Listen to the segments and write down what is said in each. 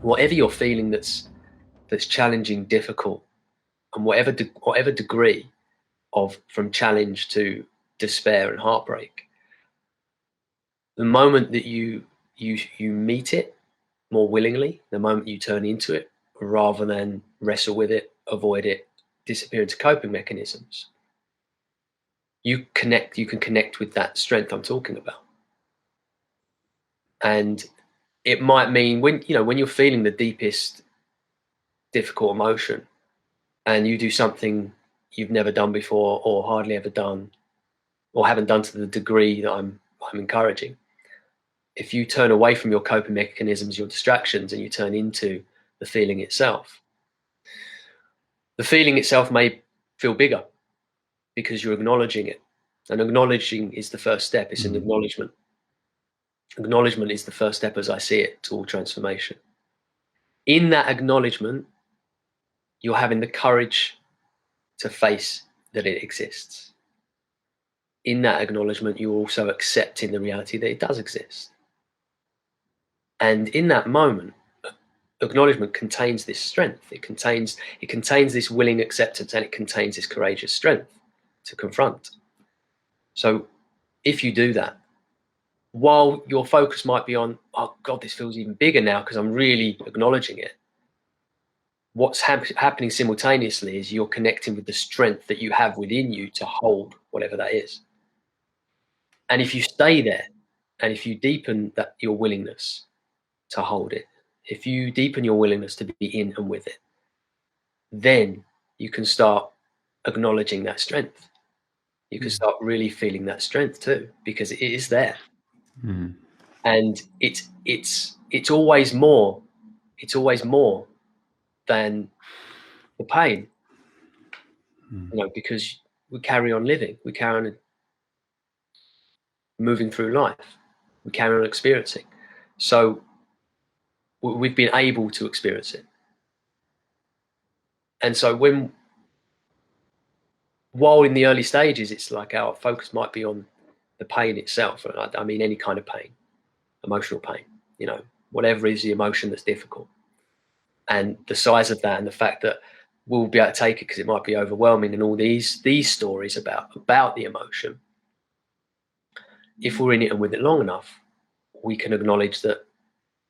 whatever you're feeling that's challenging, difficult, and whatever degree of from challenge to despair and heartbreak, the moment that you meet it more willingly, the moment you turn into it rather than wrestle with it, avoid it, disappear into coping mechanisms, you can connect with that strength I'm talking about. And it might mean when you're feeling the deepest difficult emotion and you do something you've never done before or hardly ever done or haven't done to the degree that I'm encouraging, if you turn away from your coping mechanisms, your distractions, and you turn into the feeling itself, the feeling itself may feel bigger because you're acknowledging it. And acknowledging is the first step. It's an acknowledgement. Acknowledgement is the first step, as I see it, to all transformation. In that acknowledgement, you're having the courage to face that it exists. In that acknowledgement, you're also accepting the reality that it does exist. And in that moment, acknowledgement contains this strength. It contains this willing acceptance, and it contains this courageous strength to confront. So if you do that, while your focus might be on, oh God, this feels even bigger now because I'm really acknowledging it, what's happening simultaneously is you're connecting with the strength that you have within you to hold whatever that is. And if you stay there, and if you deepen your willingness to hold it, if you deepen your willingness to be in and with it, then you can start acknowledging that strength. You can start really feeling that strength too, because it is there. And it's always more. It's always more than the pain, because we carry on living, we carry on moving through life, we carry on experiencing. So we've been able to experience it. And so while in the early stages, it's like our focus might be on the pain itself. I mean, any kind of pain, emotional pain, whatever is the emotion that's difficult. And the size of that and the fact that we'll be able to take it because it might be overwhelming, and all these stories about the emotion. If we're in it and with it long enough, we can acknowledge that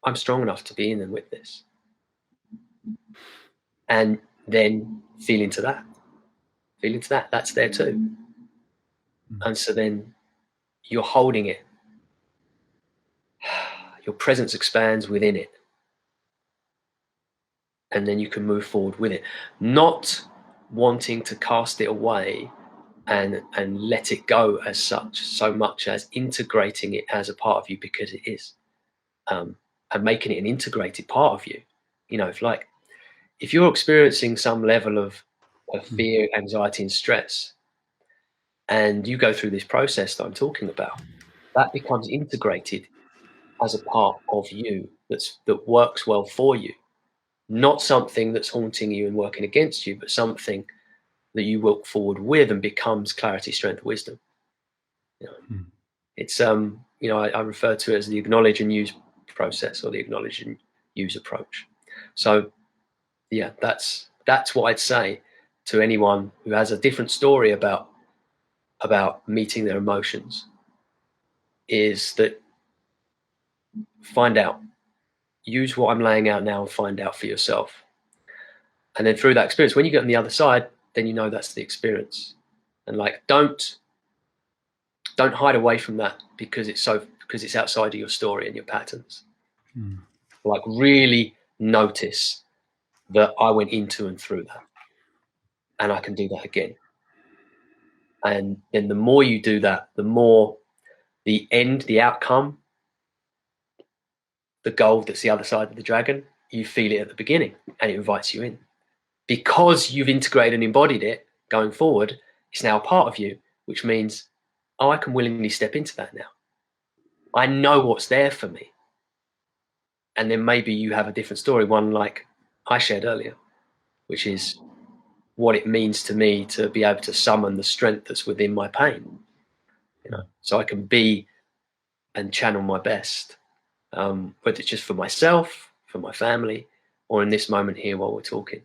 I'm strong enough to be in and with this. And then feel into that. That's there too. And so then you're holding it. Your presence expands within it. And then you can move forward with it. Not wanting to cast it away and let it go as such, so much as integrating it as a part of you, because it is. And making it an integrated part of you. If you're experiencing some level of fear, anxiety, and stress, and you go through this process that I'm talking about, that becomes integrated as a part of you that works well for you. Not something that's haunting you and working against you, but something that you walk forward with and becomes clarity, strength, wisdom. It's I refer to it as the acknowledge and use process, or the acknowledge and use approach. So yeah, that's what I'd say to anyone who has a different story about meeting their emotions, is that find out, use what I'm laying out now and find out for yourself. And then through that experience, when you get on the other side, then you know that's the experience. And don't hide away from that because it's outside of your story and your patterns. Really notice that I went into and through that, and I can do that again. And then the more you do that, the more the outcome, the goal that's the other side of the dragon, you feel it at the beginning and it invites you in. Because you've integrated and embodied it going forward, it's now a part of you, which means, I can willingly step into that now. I know what's there for me. And then maybe you have a different story, one like I shared earlier, which is what it means to me to be able to summon the strength that's within my pain, so I can be and channel my best, whether it's just for myself, for my family, or in this moment here while we're talking.